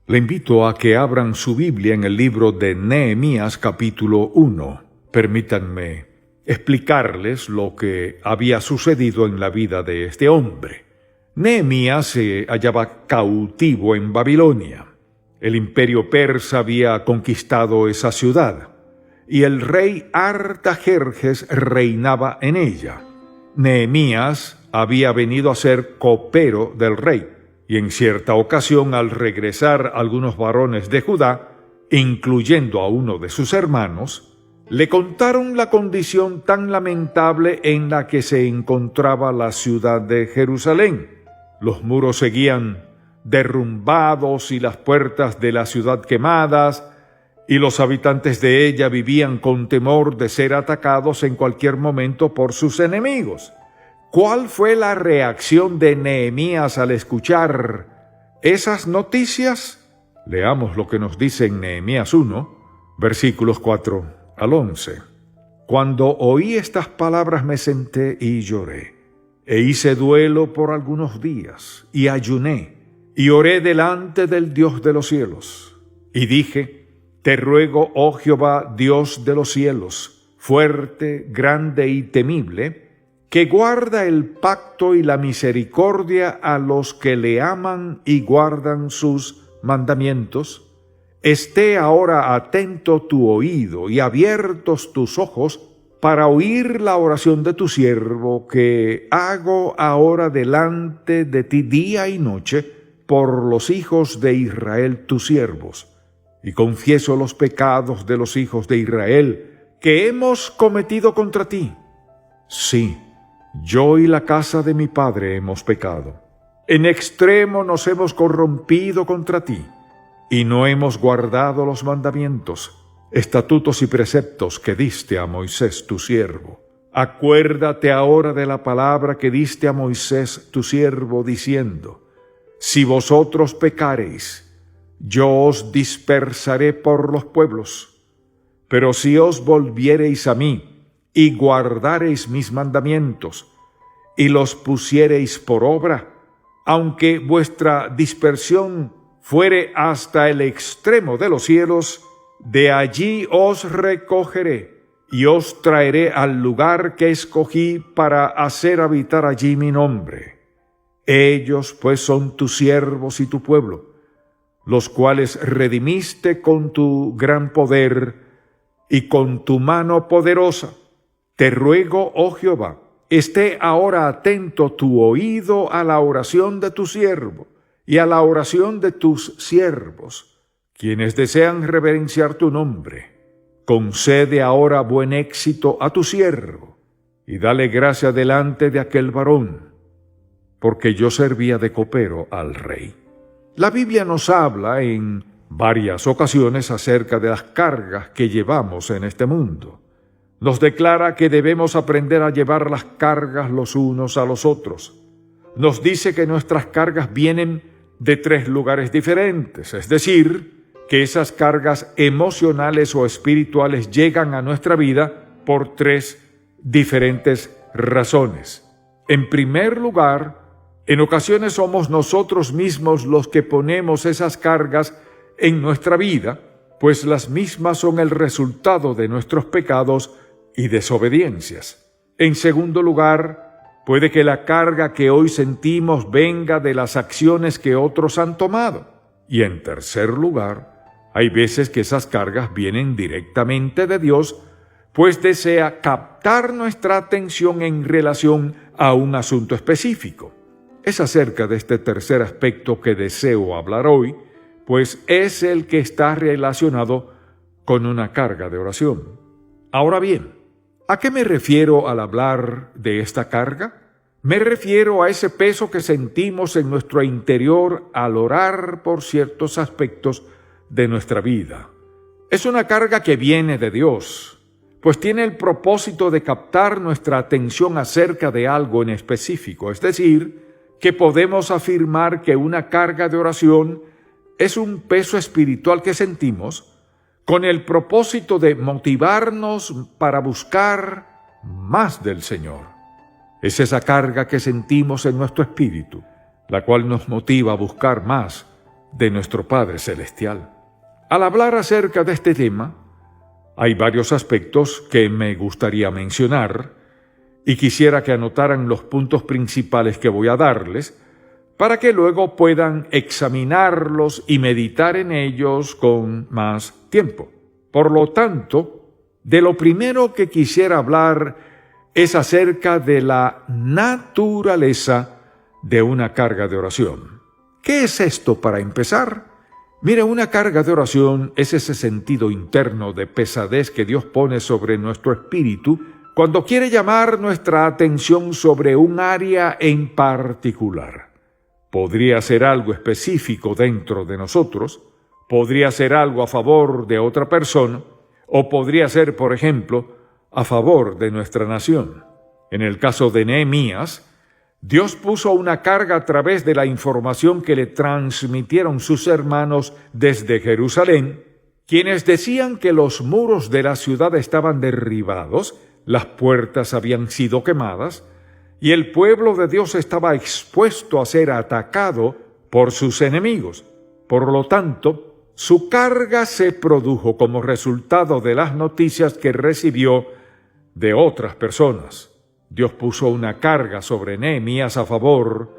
Le invito a que abran su Biblia en el libro de Nehemías capítulo 1. Permítanme explicarles lo que había sucedido en la vida de este hombre. Nehemías se hallaba cautivo en Babilonia. El imperio persa había conquistado esa ciudad y el rey Artajerjes reinaba en ella. Nehemías había venido a ser copero del rey. Y en cierta ocasión, al regresar algunos varones de Judá, incluyendo a uno de sus hermanos, le contaron la condición tan lamentable en la que se encontraba la ciudad de Jerusalén. Los muros seguían derrumbados y las puertas de la ciudad quemadas, y los habitantes de ella vivían con temor de ser atacados en cualquier momento por sus enemigos. ¿Cuál fue la reacción de Nehemías al escuchar esas noticias? Leamos lo que nos dice en Nehemías 1, versículos 4 al 11. Cuando oí estas palabras me senté y lloré, e hice duelo por algunos días, y ayuné, y oré delante del Dios de los cielos. Y dije, te ruego, oh Jehová, Dios de los cielos, fuerte, grande y temible, que guarda el pacto y la misericordia a los que le aman y guardan sus mandamientos, esté ahora atento tu oído y abiertos tus ojos para oír la oración de tu siervo que hago ahora delante de ti día y noche por los hijos de Israel tus siervos, y confieso los pecados de los hijos de Israel que hemos cometido contra ti. Sí, yo y la casa de mi padre hemos pecado. En extremo nos hemos corrompido contra ti, y no hemos guardado los mandamientos, estatutos y preceptos que diste a Moisés tu siervo. Acuérdate ahora de la palabra que diste a Moisés tu siervo, diciendo, si vosotros pecareis, yo os dispersaré por los pueblos. Pero si os volviereis a mí, y guardareis mis mandamientos, y los pusiereis por obra, aunque vuestra dispersión fuere hasta el extremo de los cielos, de allí os recogeré, y os traeré al lugar que escogí para hacer habitar allí mi nombre. Ellos pues son tus siervos y tu pueblo, los cuales redimiste con tu gran poder y con tu mano poderosa. Te ruego, oh Jehová, esté ahora atento tu oído a la oración de tu siervo y a la oración de tus siervos, quienes desean reverenciar tu nombre. Concede ahora buen éxito a tu siervo y dale gracia delante de aquel varón, porque yo servía de copero al rey. La Biblia nos habla en varias ocasiones acerca de las cargas que llevamos en este mundo. Nos declara que debemos aprender a llevar las cargas los unos a los otros. Nos dice que nuestras cargas vienen de 3 lugares diferentes, es decir, que esas cargas emocionales o espirituales llegan a nuestra vida por 3 diferentes razones. En primer lugar, en ocasiones somos nosotros mismos los que ponemos esas cargas en nuestra vida, pues las mismas son el resultado de nuestros pecados y desobediencias. En segundo lugar, puede que la carga que hoy sentimos venga de las acciones que otros han tomado. Y en tercer lugar, hay veces que esas cargas vienen directamente de Dios, pues desea captar nuestra atención en relación a un asunto específico. Es acerca de este tercer aspecto que deseo hablar hoy, pues es el que está relacionado con una carga de oración. Ahora bien, ¿a qué me refiero al hablar de esta carga? Me refiero a ese peso que sentimos en nuestro interior al orar por ciertos aspectos de nuestra vida. Es una carga que viene de Dios, pues tiene el propósito de captar nuestra atención acerca de algo en específico, es decir, que podemos afirmar que una carga de oración es un peso espiritual que sentimos con el propósito de motivarnos para buscar más del Señor. Es esa carga que sentimos en nuestro espíritu, la cual nos motiva a buscar más de nuestro Padre Celestial. Al hablar acerca de este tema, hay varios aspectos que me gustaría mencionar y quisiera que anotaran los puntos principales que voy a darles para que luego puedan examinarlos y meditar en ellos con más tiempo. Por lo tanto, de lo primero que quisiera hablar es acerca de la naturaleza de una carga de oración. ¿Qué es esto para empezar? Mire, una carga de oración es ese sentido interno de pesadez que Dios pone sobre nuestro espíritu cuando quiere llamar nuestra atención sobre un área en particular. Podría ser algo específico dentro de nosotros, podría ser algo a favor de otra persona, o podría ser, por ejemplo, a favor de nuestra nación. En el caso de Nehemías, Dios puso una carga a través de la información que le transmitieron sus hermanos desde Jerusalén, quienes decían que los muros de la ciudad estaban derribados, las puertas habían sido quemadas, y el pueblo de Dios estaba expuesto a ser atacado por sus enemigos. Por lo tanto, su carga se produjo como resultado de las noticias que recibió de otras personas. Dios puso una carga sobre Nehemías a favor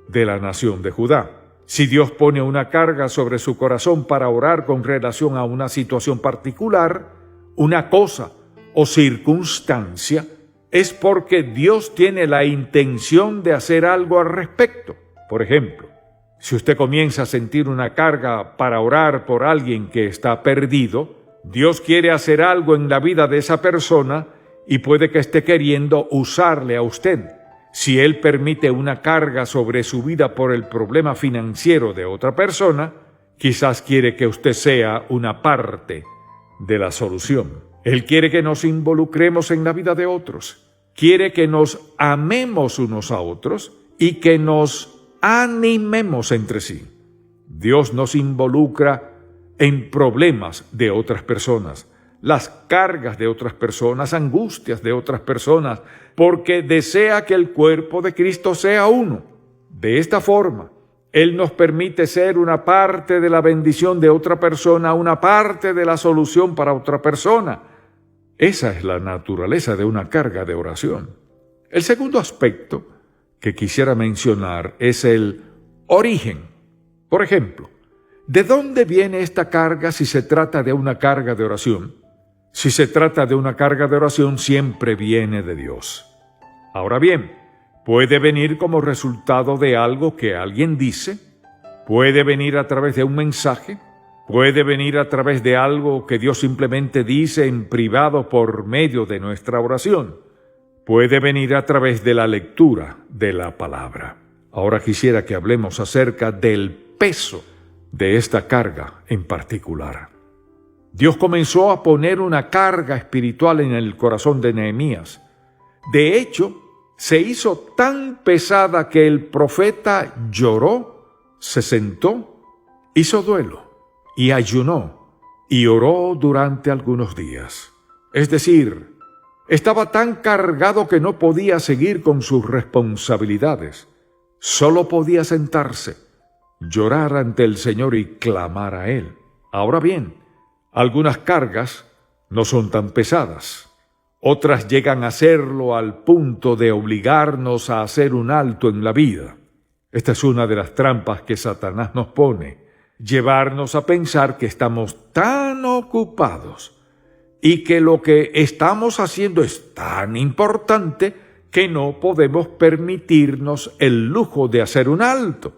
de la nación de Judá. Si Dios pone una carga sobre su corazón para orar con relación a una situación particular, una cosa o circunstancia, es porque Dios tiene la intención de hacer algo al respecto. Por ejemplo, si usted comienza a sentir una carga para orar por alguien que está perdido, Dios quiere hacer algo en la vida de esa persona y puede que esté queriendo usarle a usted. Si Él permite una carga sobre su vida por el problema financiero de otra persona, quizás quiere que usted sea una parte de la solución. Él quiere que nos involucremos en la vida de otros. Quiere que nos amemos unos a otros y que nos animemos entre sí. Dios nos involucra en problemas de otras personas, las cargas de otras personas, angustias de otras personas, porque desea que el cuerpo de Cristo sea uno. De esta forma, Él nos permite ser una parte de la bendición de otra persona, una parte de la solución para otra persona. Esa es la naturaleza de una carga de oración. El segundo aspecto que quisiera mencionar es el origen. Por ejemplo, ¿de dónde viene esta carga si se trata de una carga de oración? Si se trata de una carga de oración, siempre viene de Dios. Ahora bien, puede venir como resultado de algo que alguien dice, puede venir a través de un mensaje, puede venir a través de algo que Dios simplemente dice en privado por medio de nuestra oración, puede venir a través de la lectura de la palabra. Ahora quisiera que hablemos acerca del peso de esta carga en particular. Dios comenzó a poner una carga espiritual en el corazón de Nehemías. De hecho, se hizo tan pesada que el profeta lloró, se sentó, hizo duelo y ayunó y oró durante algunos días. Es decir, estaba tan cargado que no podía seguir con sus responsabilidades. Solo podía sentarse, llorar ante el Señor y clamar a Él. Ahora bien, algunas cargas no son tan pesadas. Otras llegan a serlo al punto de obligarnos a hacer un alto en la vida. Esta es una de las trampas que Satanás nos pone, llevarnos a pensar que estamos tan ocupados y que lo que estamos haciendo es tan importante que no podemos permitirnos el lujo de hacer un alto.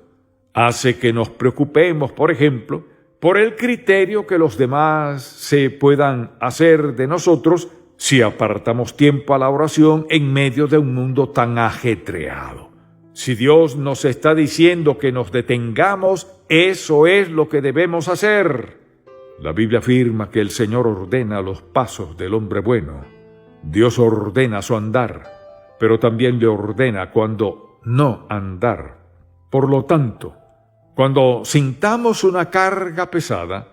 Hace que nos preocupemos, por ejemplo, por el criterio que los demás se puedan hacer de nosotros si apartamos tiempo a la oración en medio de un mundo tan ajetreado. Si Dios nos está diciendo que nos detengamos, eso es lo que debemos hacer. La Biblia afirma que el Señor ordena los pasos del hombre bueno. Dios ordena su andar, pero también le ordena cuando no andar. Por lo tanto, cuando sintamos una carga pesada,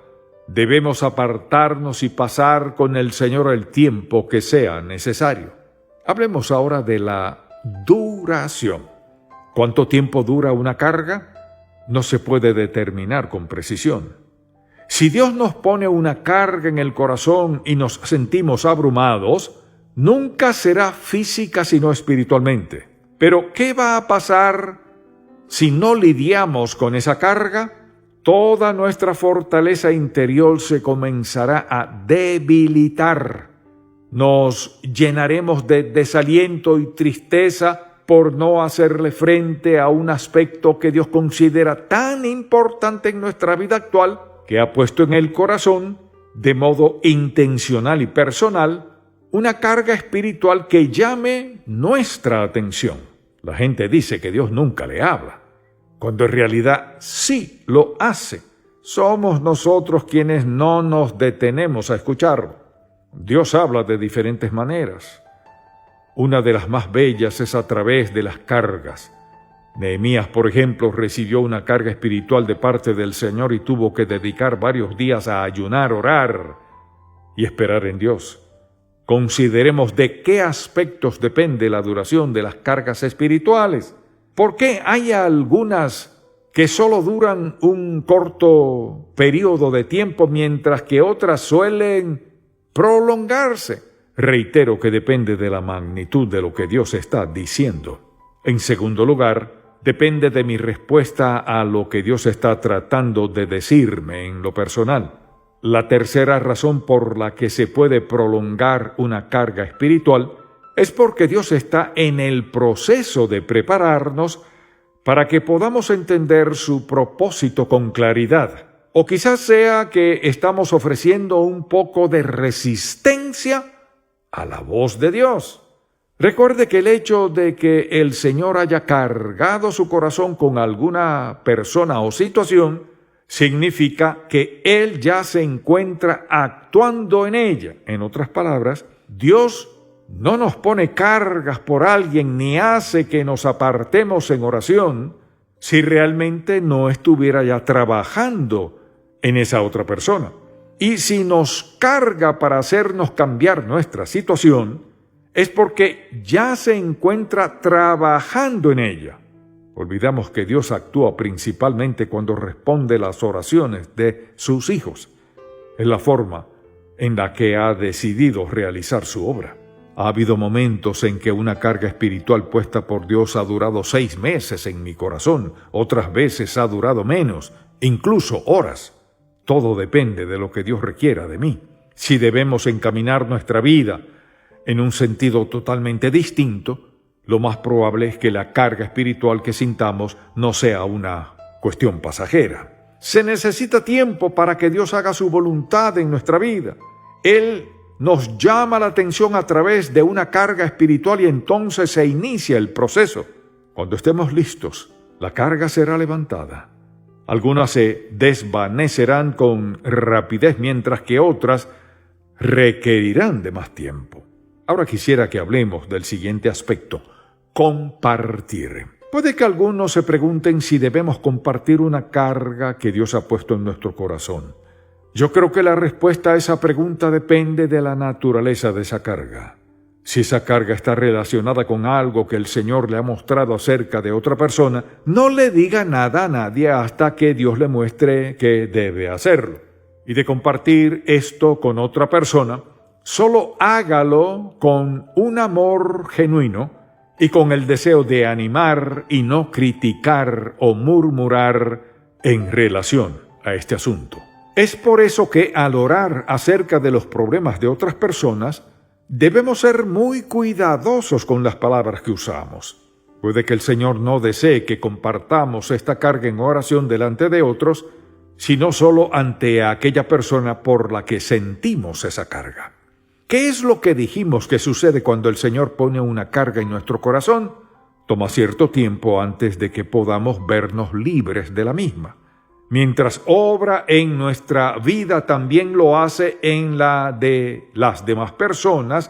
debemos apartarnos y pasar con el Señor el tiempo que sea necesario. Hablemos ahora de la duración. ¿Cuánto tiempo dura una carga? no se puede determinar con precisión. Si Dios nos pone una carga en el corazón y nos sentimos abrumados, nunca será física sino espiritualmente. Pero, ¿qué va a pasar si no lidiamos con esa carga? Toda nuestra fortaleza interior se comenzará a debilitar. Nos llenaremos de desaliento y tristeza por no hacerle frente a un aspecto que Dios considera tan importante en nuestra vida actual, que ha puesto en el corazón, de modo intencional y personal, una carga espiritual que llame nuestra atención. La gente dice que Dios nunca le habla, cuando en realidad sí lo hace. Somos nosotros quienes no nos detenemos a escucharlo. Dios habla de diferentes maneras. Una de las más bellas es a través de las cargas. Nehemías, por ejemplo, recibió una carga espiritual de parte del Señor y tuvo que dedicar varios días a ayunar, orar y esperar en Dios. Consideremos de qué aspectos depende la duración de las cargas espirituales. ¿Por qué hay algunas que solo duran un corto periodo de tiempo, mientras que otras suelen prolongarse? Reitero que depende de la magnitud de lo que Dios está diciendo. En segundo lugar, depende de mi respuesta a lo que Dios está tratando de decirme en lo personal. La tercera razón por la que se puede prolongar una carga espiritual es porque Dios está en el proceso de prepararnos para que podamos entender su propósito con claridad. O quizás sea que estamos ofreciendo un poco de resistencia a la voz de Dios. Recuerde que el hecho de que el Señor haya cargado su corazón con alguna persona o situación significa que Él ya se encuentra actuando en ella. En otras palabras, Dios no nos pone cargas por alguien ni hace que nos apartemos en oración si realmente no estuviera ya trabajando en esa otra persona. Y si nos carga para hacernos cambiar nuestra situación, es porque ya se encuentra trabajando en ella. Olvidamos que Dios actúa principalmente cuando responde las oraciones de sus hijos. Es la forma en la que ha decidido realizar su obra. Ha habido momentos en que una carga espiritual puesta por Dios ha durado 6 meses en mi corazón, otras veces ha durado menos, incluso horas. Todo depende de lo que Dios requiera de mí. Si debemos encaminar nuestra vida en un sentido totalmente distinto, lo más probable es que la carga espiritual que sintamos no sea una cuestión pasajera. Se necesita tiempo para que Dios haga su voluntad en nuestra vida. Él nos llama la atención a través de una carga espiritual y entonces se inicia el proceso. Cuando estemos listos, la carga será levantada. Algunas se desvanecerán con rapidez, mientras que otras requerirán de más tiempo. Ahora quisiera que hablemos del siguiente aspecto: compartir. Puede que algunos se pregunten si debemos compartir una carga que Dios ha puesto en nuestro corazón. Yo creo que la respuesta a esa pregunta depende de la naturaleza de esa carga. Si esa carga está relacionada con algo que el Señor le ha mostrado acerca de otra persona, no le diga nada a nadie hasta que Dios le muestre que debe hacerlo. Y de compartir esto con otra persona, solo hágalo con un amor genuino y con el deseo de animar y no criticar o murmurar en relación a este asunto. Es por eso que al orar acerca de los problemas de otras personas, debemos ser muy cuidadosos con las palabras que usamos. Puede que el Señor no desee que compartamos esta carga en oración delante de otros, sino solo ante aquella persona por la que sentimos esa carga. ¿Qué es lo que dijimos que sucede cuando el Señor pone una carga en nuestro corazón? Toma cierto tiempo antes de que podamos vernos libres de la misma. Mientras obra en nuestra vida, también lo hace en la de las demás personas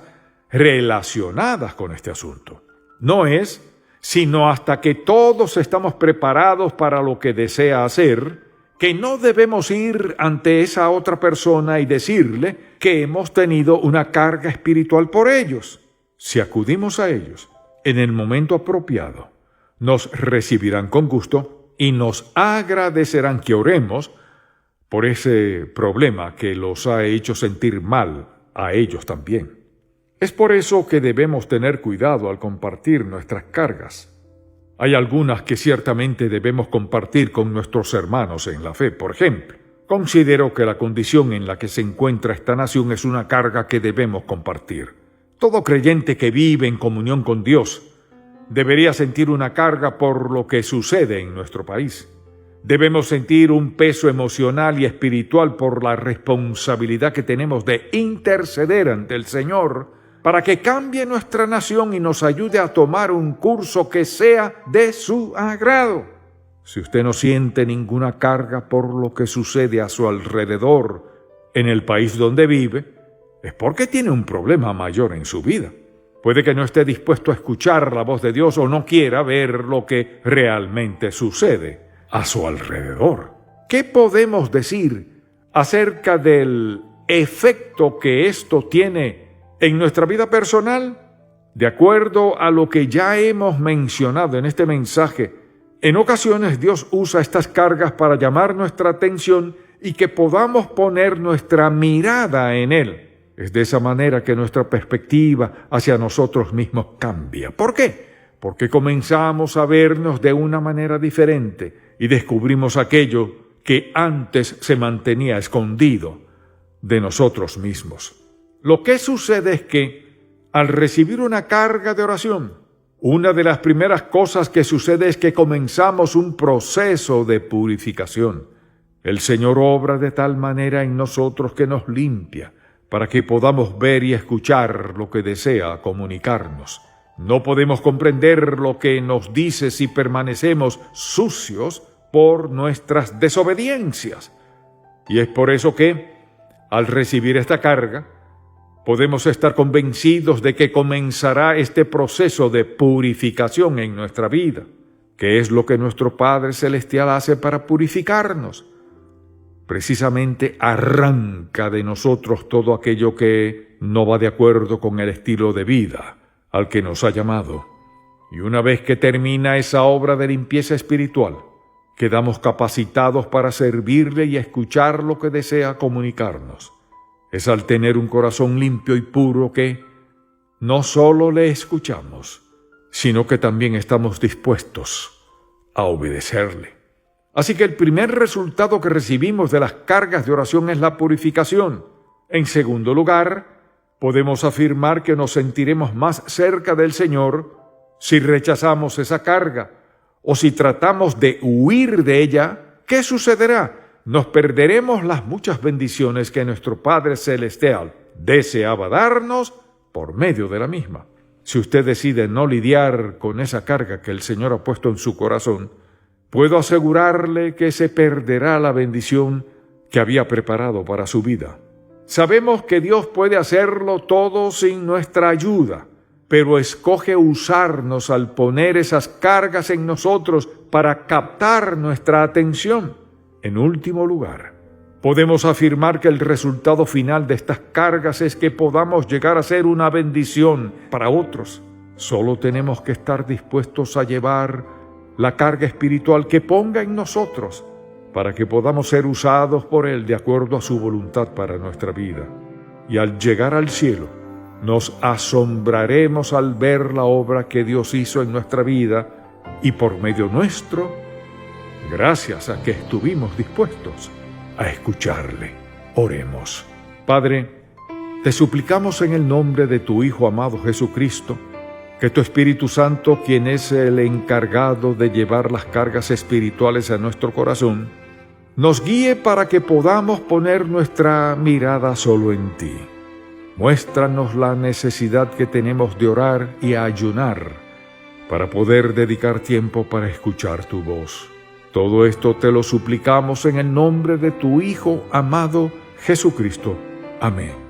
relacionadas con este asunto. No es sino hasta que todos estamos preparados para lo que desea hacer, que no debemos ir ante esa otra persona y decirle que hemos tenido una carga espiritual por ellos. Si acudimos a ellos en el momento apropiado, nos recibirán con gusto y nos agradecerán que oremos por ese problema que los ha hecho sentir mal a ellos también. Es por eso que debemos tener cuidado al compartir nuestras cargas. Hay algunas que ciertamente debemos compartir con nuestros hermanos en la fe. Por ejemplo, considero que la condición en la que se encuentra esta nación es una carga que debemos compartir. Todo creyente que vive en comunión con Dios debería sentir una carga por lo que sucede en nuestro país. Debemos sentir un peso emocional y espiritual por la responsabilidad que tenemos de interceder ante el Señor para que cambie nuestra nación y nos ayude a tomar un curso que sea de su agrado. Si usted no siente ninguna carga por lo que sucede a su alrededor en el país donde vive, es porque tiene un problema mayor en su vida. Puede que no esté dispuesto a escuchar la voz de Dios o no quiera ver lo que realmente sucede a su alrededor. ¿Qué podemos decir acerca del efecto que esto tiene en nuestra vida personal? De acuerdo a lo que ya hemos mencionado en este mensaje, en ocasiones Dios usa estas cargas para llamar nuestra atención y que podamos poner nuestra mirada en Él. Es de esa manera que nuestra perspectiva hacia nosotros mismos cambia. ¿Por qué? Porque comenzamos a vernos de una manera diferente y descubrimos aquello que antes se mantenía escondido de nosotros mismos. Lo que sucede es que al recibir una carga de oración, una de las primeras cosas que sucede es que comenzamos un proceso de purificación. El Señor obra de tal manera en nosotros que nos limpia, para que podamos ver y escuchar lo que desea comunicarnos. No podemos comprender lo que nos dice si permanecemos sucios por nuestras desobediencias. Y es por eso que, al recibir esta carga, podemos estar convencidos de que comenzará este proceso de purificación en nuestra vida, que es lo que nuestro Padre Celestial hace para purificarnos. Precisamente arranca de nosotros todo aquello que no va de acuerdo con el estilo de vida al que nos ha llamado. Y una vez que termina esa obra de limpieza espiritual, quedamos capacitados para servirle y escuchar lo que desea comunicarnos. Es al tener un corazón limpio y puro que no solo le escuchamos, sino que también estamos dispuestos a obedecerle. Así que el primer resultado que recibimos de las cargas de oración es la purificación. En segundo lugar, podemos afirmar que nos sentiremos más cerca del Señor si rechazamos esa carga o si tratamos de huir de ella. ¿Qué sucederá? Nos perderemos las muchas bendiciones que nuestro Padre Celestial deseaba darnos por medio de la misma. Si usted decide no lidiar con esa carga que el Señor ha puesto en su corazón, puedo asegurarle que se perderá la bendición que había preparado para su vida. Sabemos que Dios puede hacerlo todo sin nuestra ayuda, pero escoge usarnos al poner esas cargas en nosotros para captar nuestra atención. En último lugar, podemos afirmar que el resultado final de estas cargas es que podamos llegar a ser una bendición para otros. Solo tenemos que estar dispuestos a llevar la carga espiritual que ponga en nosotros para que podamos ser usados por Él de acuerdo a su voluntad para nuestra vida. Y al llegar al cielo, nos asombraremos al ver la obra que Dios hizo en nuestra vida y por medio nuestro, gracias a que estuvimos dispuestos a escucharle. Oremos. Padre, te suplicamos en el nombre de tu Hijo amado Jesucristo, que tu Espíritu Santo, quien es el encargado de llevar las cargas espirituales a nuestro corazón, nos guíe para que podamos poner nuestra mirada solo en ti. Muéstranos la necesidad que tenemos de orar y ayunar para poder dedicar tiempo para escuchar tu voz. Todo esto te lo suplicamos en el nombre de tu Hijo amado Jesucristo. Amén.